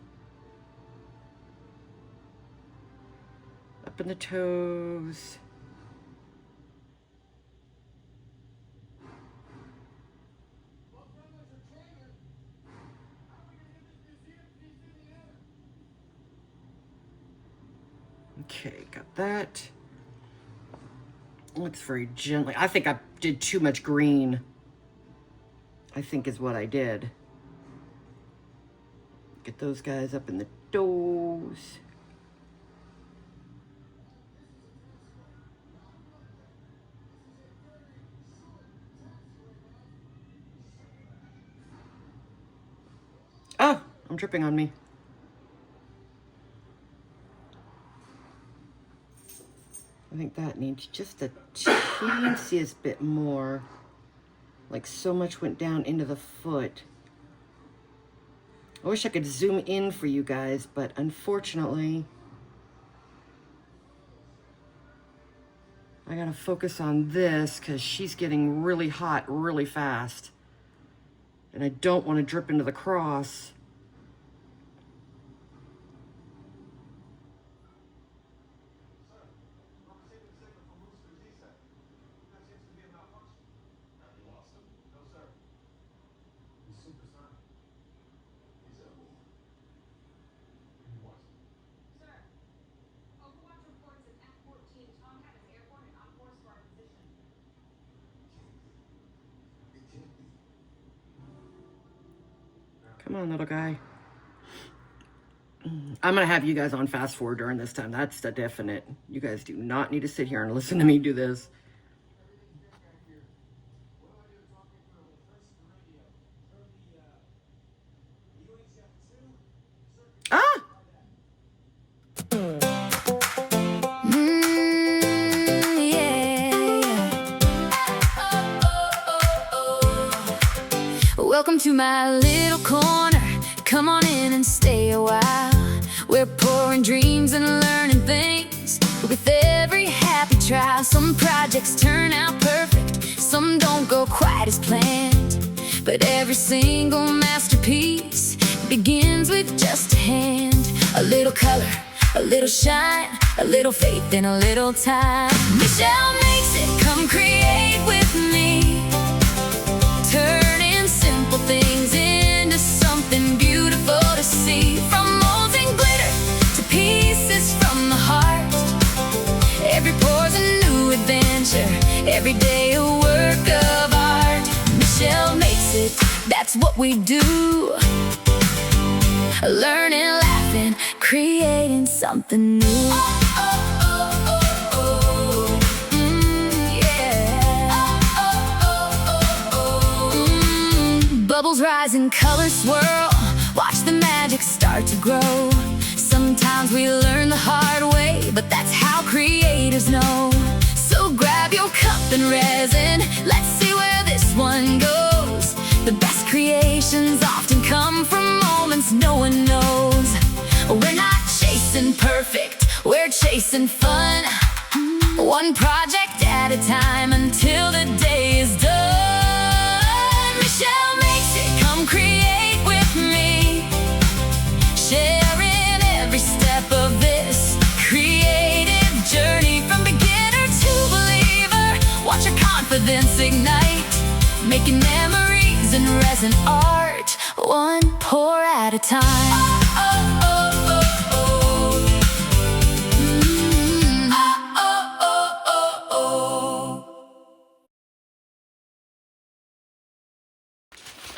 B: Up in the toes. Okay, got that. Looks very gently. I think I did too much green. I think is what I did. Get those guys up in the toes. I'm dripping on me. I think that needs just a teeniest bit more. Like so much went down into the foot. I wish I could zoom in for you guys, but unfortunately, I gotta focus on this because she's getting really hot really fast. And I don't want to drip into the cross. Come on, little guy. I'm going to have you guys on fast forward during this time. That's the definite. You guys do not need to sit here and listen to me do this. Ah!
A: Welcome to my little corner. Come on in and stay a while. We're pouring dreams and learning things. With every happy trial, some projects turn out perfect, some don't go quite as planned. But every single masterpiece begins with just a hand. A little color, a little shine, a little faith and a little time. Michelle makes it. Come create with me. Turning simple things into something beautiful to see. From molds and glitter to pieces from the heart. Every pore's a new adventure, every day a work of art. Michelle makes it, that's what we do. Learning, laughing, creating something new. Bubbles rise and colors swirl. Watch the magic start to grow. Sometimes we learn the hard way, but that's how creators know. So grab your cup and resin, let's see where this one goes. The best creations often come from moments no one knows. We're not chasing perfect, we're chasing fun. One project at a time until the day is done. Michelle makes it. Come create with me. Sharing every step of this creative journey, from beginner to believer. Watch your confidence ignite, making memories in resin art, one pour at a time.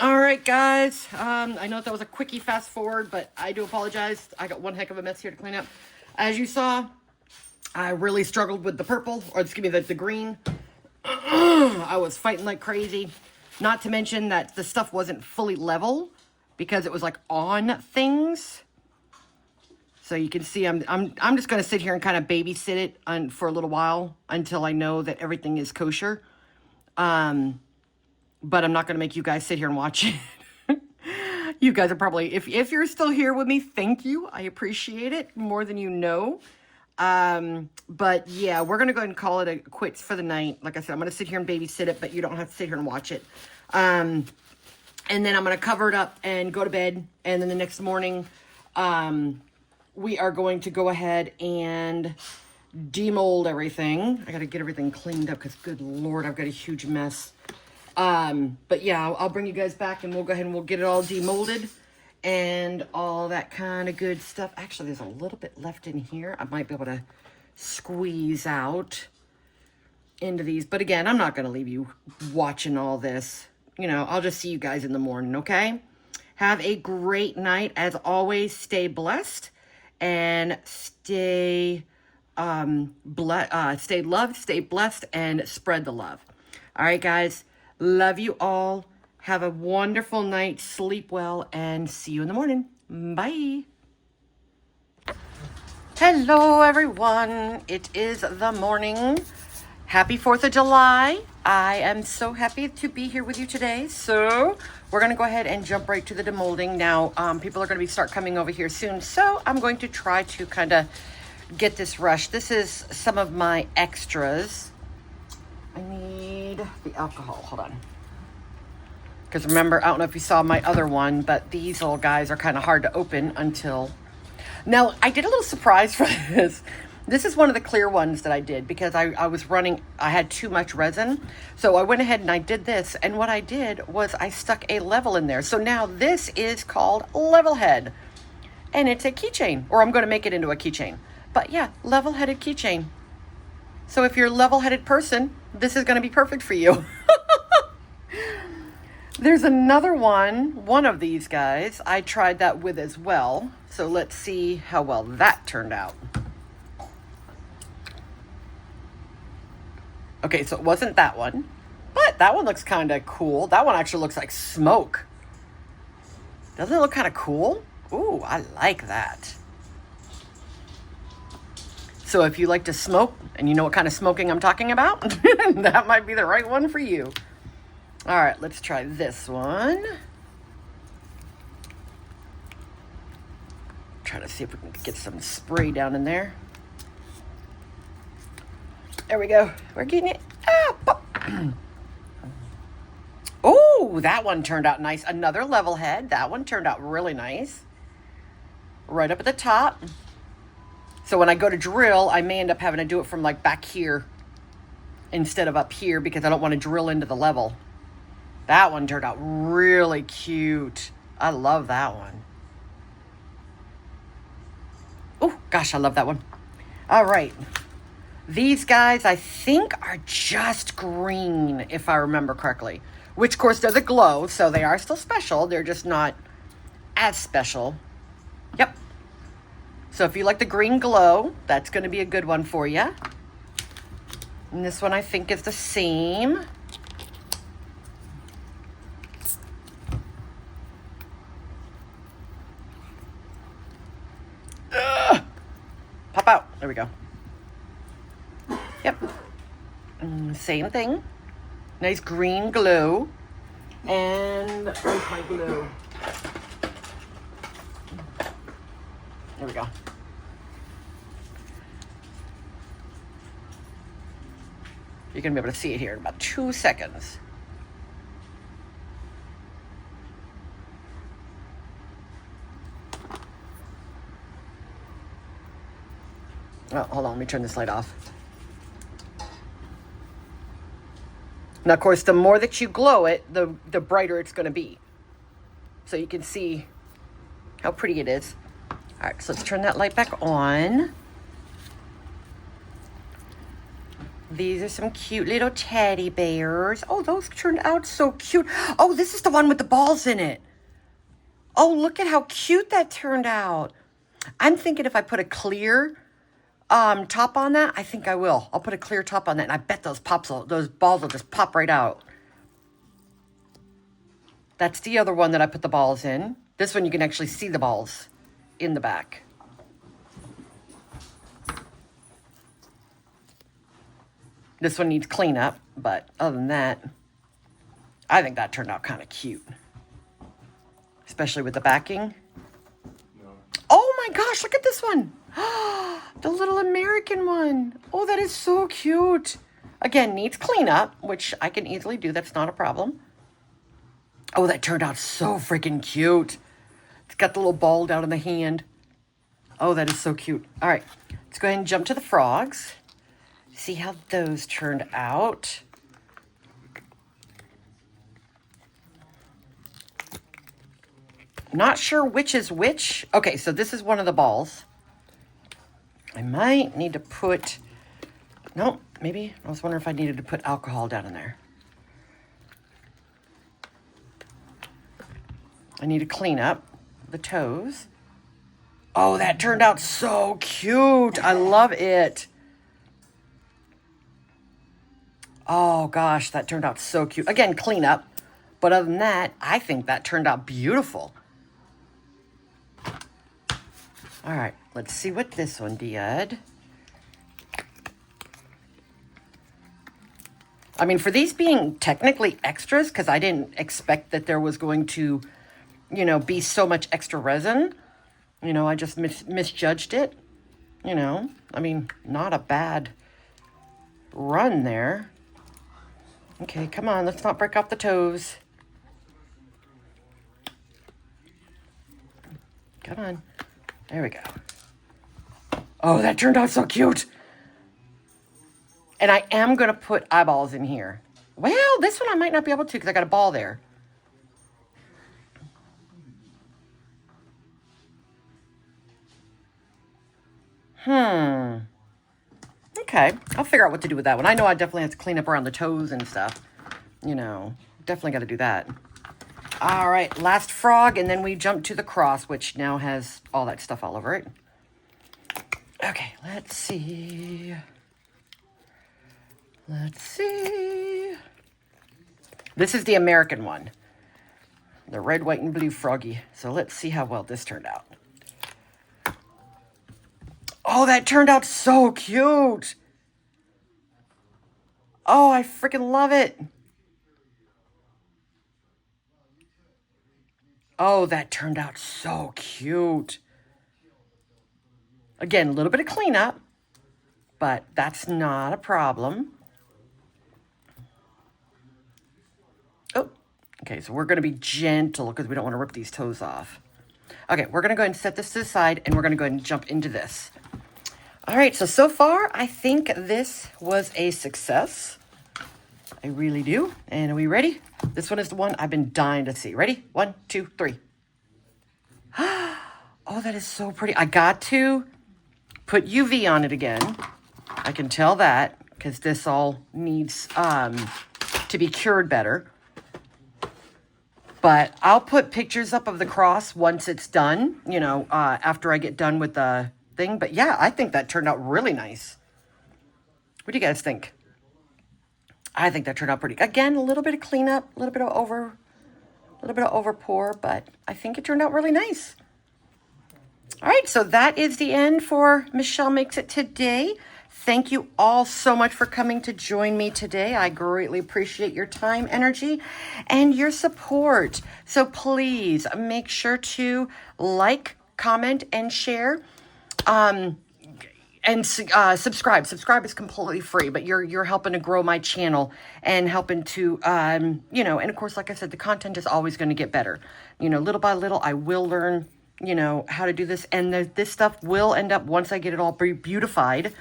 B: All right, guys. I know that was a quickie fast forward, but I do apologize. I got one heck of a mess here to clean up. As you saw, I really struggled with the purple, or excuse me, the green. I was fighting like crazy. Not to mention that the stuff wasn't fully level because it was like on things. So you can see I'm just going to sit here and kind of babysit it for a little while until I know that everything is kosher. But I'm not going to make you guys sit here and watch it. You guys are probably, if you're still here with me, thank you. I appreciate it more than you know. But yeah, we're going to go ahead and call it a quits for the night. Like I said, I'm going to sit here and babysit it, but you don't have to sit here and watch it. And then I'm going to cover it up and go to bed. And then the next morning, we are going to go ahead and demold everything. I got to get everything cleaned up because good Lord, I've got a huge mess. But yeah, I'll bring you guys back and we'll go ahead and we'll get it all demolded and all that kind of good stuff. Actually, there's a little bit left in here. I might be able to squeeze out into these. But again, I'm not going to leave you watching all this. You know, I'll just see you guys in the morning, okay? Have a great night. As always, stay blessed and stay stay loved, stay blessed, and spread the love. All right, guys. Love you all. Have a wonderful night. Sleep well, and see you in the morning. Bye. Hello, everyone. It is the morning. Happy 4th of July. I am so happy to be here with you today. So we're going to go ahead and jump right to the demolding. Now, people are going to start coming over here soon. So I'm going to try to kind of get this rushed. This is some of my extras. I need the alcohol. Hold on. Because remember, I don't know if you saw my other one, but these little guys are kind of hard to open until... Now, I did a little surprise for this. This is one of the clear ones that I did because I was running, I had too much resin. So I went ahead and I did this. And what I did was I stuck a level in there. So now this is called Level Head. And it's a keychain, or I'm going to make it into a keychain. But yeah, level-headed keychain. So if you're a level-headed person, this is going to be perfect for you. There's another one of these guys I tried that with as well. So let's see how well that turned out. Okay, so it wasn't that one, but that one looks kind of cool. That one actually looks like smoke. Doesn't it look kind of cool? Ooh, I like that. So if you like to smoke and you know what kind of smoking I'm talking about, that might be the right one for you. All right, let's try this one. Try to see if we can get some spray down in there. There we go. We're getting it. Oh, that one turned out nice. Another level head. That one turned out really nice. Right up at the top. So when I go to drill, I may end up having to do it from like back here instead of up here because I don't want to drill into the level. That one turned out really cute. I love that one. Oh, gosh, I love that one. All right. These guys, I think, are just green, if I remember correctly. Which, of course, does a glow, so they are still special. They're just not as special. Yep. So if you like the green glow, that's going to be a good one for you. And this one, I think, is the same. Pop out. There we go. Yep. Same thing. Nice green glow. And where's my glue? There we go. You're going to be able to see it here in about 2 seconds. Oh, hold on. Let me turn this light off. Now, of course, the more that you glow it, the brighter it's going to be. So you can see how pretty it is. All right, so let's turn that light back on. These are some cute little teddy bears. Oh, those turned out so cute. Oh, this is the one with the balls in it. Oh, look at how cute that turned out. I'm thinking if I put a clear top on that, I think I will. I'll put a clear top on that, and I bet those balls will just pop right out. That's the other one that I put the balls in. This one you can actually see the balls in the back. This one needs cleanup, but other than that, I think that turned out kind of cute. Especially with the backing. No. Oh my gosh, look at this one. The little American one. Oh, that is so cute. Again, needs cleanup, which I can easily do. That's not a problem. Oh, that turned out so freaking cute. It's got the little ball down in the hand. Oh, that is so cute. All right, let's go ahead and jump to the frogs. See how those turned out. Not sure which is which. Okay, so this is one of the balls. I might need to put... No, maybe. I was wondering if I needed to put alcohol down in there. I need to clean up the toes. Oh, that turned out so cute. I love it. Oh, gosh, that turned out so cute. Again, clean up. But other than that, I think that turned out beautiful. All right, let's see what this one did. I mean, for these being technically extras, because I didn't expect that there was going to, you know, be so much extra resin. You know, I just misjudged it. You know, I mean, not a bad run there. Okay, come on, let's not break off the toes. Come on. There we go. Oh, that turned out so cute. And I am going to put eyeballs in here. Well, this one I might not be able to because I got a ball there. Okay, I'll figure out what to do with that one. I know I definitely have to clean up around the toes and stuff. You know, definitely got to do that. All right, last frog, and then we jump to the cross, which now has all that stuff all over it. Okay, let's see. Let's see. This is the American one. The red, white, and blue froggy. So let's see how well this turned out. Oh, that turned out so cute. Oh, I freaking love it. Oh, that turned out so cute. Again, a little bit of cleanup, but that's not a problem. Oh, okay, so we're going to be gentle because we don't want to rip these toes off. Okay, we're going to go ahead and set this to the side, and we're going to go ahead and jump into this. All right, so far, I think this was a success. I really do. And are we ready? This one is the one I've been dying to see. Ready? 1, 2, 3. Oh, that is so pretty. I got to put UV on it again. I can tell that because this all needs to be cured better. But I'll put pictures up of the cross once it's done, you know, after I get done with the thing. But yeah, I think that turned out really nice. What do you guys think? I think that turned out pretty. Again, a little bit of cleanup, a little bit of over pour, but I think it turned out really nice. All right, so that is the end for Michelle Makes It today. Thank you all so much for coming to join me today. I greatly appreciate your time, energy, and your support. So please make sure to like, comment, and share. And subscribe. Subscribe is completely free, but you're helping to grow my channel and helping to, you know, and of course, like I said, the content is always going to get better. You know, little by little, I will learn, you know, how to do this. And this stuff will end up, once I get it all beautified,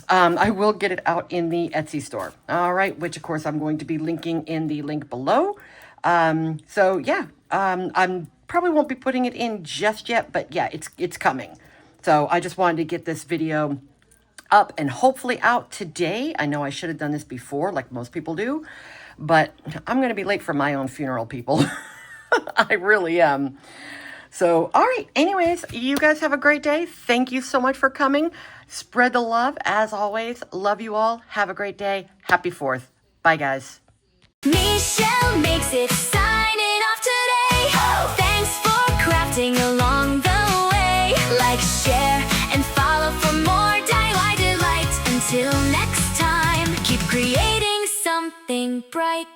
B: I will get it out in the Etsy store. All right, which of course I'm going to be linking in the link below. So yeah, I'm probably won't be putting it in just yet, but yeah, it's coming. So I just wanted to get this video up and hopefully out today. I know I should have done this before, like most people do, but I'm going to be late for my own funeral, people. I really am. So, all right. Anyways, you guys have a great day. Thank you so much for coming. Spread the love. As always, love you all. Have a great day. Happy 4th. Bye, guys.
A: Michelle Makes It signing off today. Oh. Thanks for crafting along the way. Like, share, and follow for more DIY delight. Until next time, keep creating something bright.